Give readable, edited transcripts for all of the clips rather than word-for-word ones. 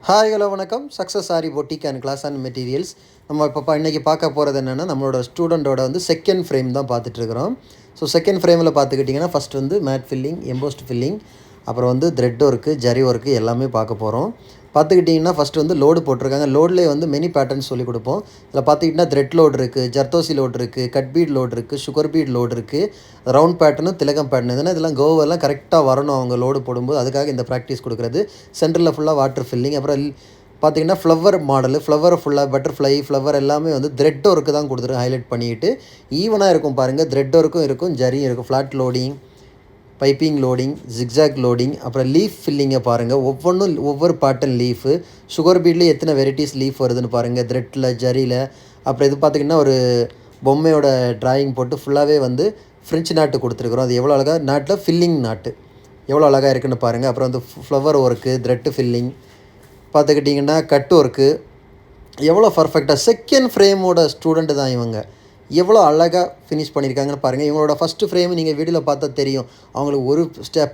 Hi hello வணக்கம். Success sari boutique and class and materials. நம்ம இப்போ இன்றைக்கி பார்க்க போகிறது என்னென்னா, நம்மளோட ஸ்டூடெண்ட்டோட செகண்ட் ஃப்ரேம் தான் பார்த்துட்ருக்குறோம். ஸோ செகண்ட் ஃப்ரேமில் பார்த்துக்கிட்டிங்கன்னா, first mat filling, embossed filling, அப்புறம் த்ரெட் ஒர்க்கு, ஜரி ஒர்க்கு எல்லாமே பார்க்க போகிறோம். பார்த்துக்கிட்டிங்கன்னா ஃபஸ்ட்டு லோடு போட்டிருக்காங்க. லோட்லேயே மெனி பேட்டர்ன்ஸ் சொல்லிக் கொடுப்போம். இதில் பார்த்துக்கிட்டிங்கன்னா த்ரெட் லோடு இருக்குது, ஜர்தோசி லோடு இருக்குது, கட் பீட் லோடு இருக்குது, சுகர் பீட் லோடு இருக்குது, ரவுண்ட் பேட்டர்னும் திலகம் பேட்டர்ன். இதெல்லாம் கோவெல்லாம் கரெக்டாக வரணும் அவங்க லோடு போடும்போது. அதுக்காக இந்த ப்ராக்டிஸ் கொடுக்குறது. சென்டரில் ஃபுல்லாக வாட்டர் ஃபில்லிங். அப்புறம் பார்த்திங்கன்னா ஃப்ளவர் மாடலு, ஃப்ளவர் ஃபுல்லாக பட்டர்ஃப்ளை ஃப்ளவர் எல்லாமே த்ரெட் ஒர்க்கு தான் கொடுத்துருக்கு. ஹைலைட் பண்ணிவிட்டு ஈவனாக இருக்கும் பாருங்கள். த்ரெட் ஒர்க்கும் இருக்கும், ஜரியும் இருக்கும். Flat loading, piping loading, zigzag loading, அப்புறம் லீஃப் ஃபில்லிங்கை பாருங்கள். ஒவ்வொரு பேட்டர்ன் லீஃபு. சுகர் பீட்லேயே எத்தனை வெரைட்டிஸ் லீஃப் வருதுன்னு பாருங்கள். த்ரெட்டில், ஜரியில். அப்புறம் இது பார்த்திங்கன்னா ஒரு பொம்மையோட ட்ராயிங் போட்டு ஃபுல்லாகவே ஃப்ரெஞ்சு நாட்டு கொடுத்துருக்குறோம். அது எவ்வளோ அழகாக நாட்டில் ஃபில்லிங் நாட்டு எவ்வளோ அழகாக இருக்குன்னு பாருங்கள். அப்புறம் ஃப்ளவர் ஒர்க்கு, த்ரெட்டு ஃபில்லிங் பார்த்துக்கிட்டிங்கன்னா கட் ஒர்க்கு எவ்வளோ பர்ஃபெக்டாக. செகண்ட் ஃப்ரேமோட ஸ்டூடெண்ட்டு தான் இவங்க. எவ்வளோ அழகாக ஃபினிஷ் பண்ணியிருக்காங்கன்னு பாருங்கள். இவங்களோட ஃபஸ்ட்டு ஃப்ரேம் நீங்கள் வீடியோவில் பார்த்தா தெரியும். அவங்களுக்கு ஒரு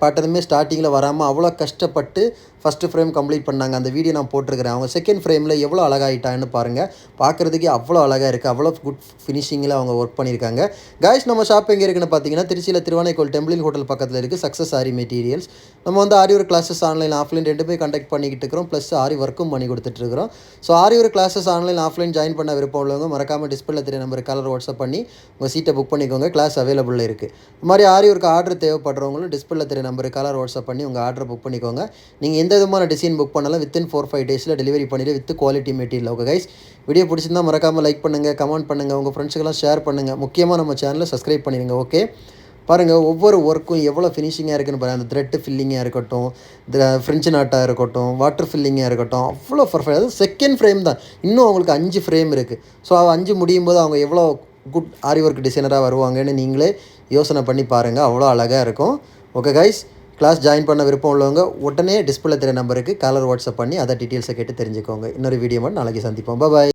பேட்டர்னுமே ஸ்டார்டிங்கில் வராமல் அவ்வளோ கஷ்டப்பட்டு ஃபஸ்ட்டு ஃப்ரேம் கம்ப்ளீட் பண்ணாங்க. அந்த வீடியோ நான் போட்டிருக்கிறேன். அவங்க செகண்ட் ஃப்ரேமில் எவ்வளோ அழகாகிட்டாங்கன்னு பாருங்கள். பார்க்குறதுக்கே அவ்வளோ அழகாக இருக்குது. அவ்வளோ குட் ஃபினிஷிங்கில் அவங்க ஒர்க் பண்ணியிருக்காங்க. காய்ஸ், நம்ம ஷாப் எங்கே இருக்குன்னு பார்த்தீங்கன்னா, திருச்சியில் திருவானைக்கோல் டெம்பிள் ஹோட்டல் பக்கத்தில் இருக்குது. Success sari materials. நம்ம aari work classes online offline ரெண்டு போய் கண்டக்ட் பண்ணிக்கிட்டு இருக்கிறோம். ப்ளஸ் ஆரி ஒர்க்கும் பண்ணி கொடுத்துட்ருக்குறோம். So aari work classes online offline join பண்ண விருப்பம் உள்ளவங்க மறக்காமல் டிஸ்பிளே தெரிய நம்பர் கலர் வாட்ஸ்அப் பண்ணி உங்கள் சீட்டை புக் பண்ணிக்கோங்க. கிளாஸ் அவைலபிளில் இருக்குது. இது மாதிரி ஆரி ஒர்க் ஆர்டர் தேவைப்படுறவங்களும் டிஸ்பிளே தெரிய நம்பர் கலர் வாட்ஸ்அப் பண்ணி உங்கள் ஆர்டர் புக் பண்ணிக்கோங்க. நீங்கள் எந்த விதமான டிசைன் புக் பண்ணாலும் வித்தின் 4-5 டேஸில் டெலிவரி பண்ணிவிட்டு with quality material. Okay guys, video பிடிச்சிருந்தால் மறக்காமல் லைக் பண்ணுங்கள், கமெண்ட் பண்ணுங்கள், உங்கள் ஃப்ரெண்ட்ஸுக்கெல்லாம் ஷேர் பண்ணுங்கள். முக்கியமாக நம்ம சேனலை சப்ஸ்கிரைப் பண்ணிடுங்க. ஓகே, பாருங்கள் ஒவ்வொரு ஒர்க்கும் எவ்வளோ ஃபினிஷிங்காக இருக்குன்னு பாருங்கள். அந்த த்ரெட்டு ஃபில்லிங்காக இருக்கட்டும், ஃப்ரெஞ்சு நாட்டாக இருக்கட்டும், வாட்டர் ஃபில்லிங்காக இருக்கட்டும், அவ்வளோ பர்ஃபெக்ட். அது செகண்ட் ஃப்ரேம் தான். இன்னும் அவங்களுக்கு 5 ஃப்ரேம் இருக்குது. ஸோ 5 முடியும் போது அவங்க எவ்வளோ குட் ஆரி ஒர்க் டிசைனராக வருவாங்கன்னு நீங்களே யோசனை பண்ணி பாருங்கள். அவ்வளோ அழகாக இருக்கும். ஓகே கைஸ், கிளாஸ் ஜாயின் பண்ண விருப்பம் உள்ளவங்க உடனே டிஸ்பிளே தெரிய நம்பருக்கு கலர் வாட்ஸ்அப் பண்ணி அதை டீட்டெயில்ஸை கேட்டு தெரிஞ்சுக்கோங்க. இன்னொரு வீடியோ மட்டும் நாளைக்கு சந்திப்போம். பாய்.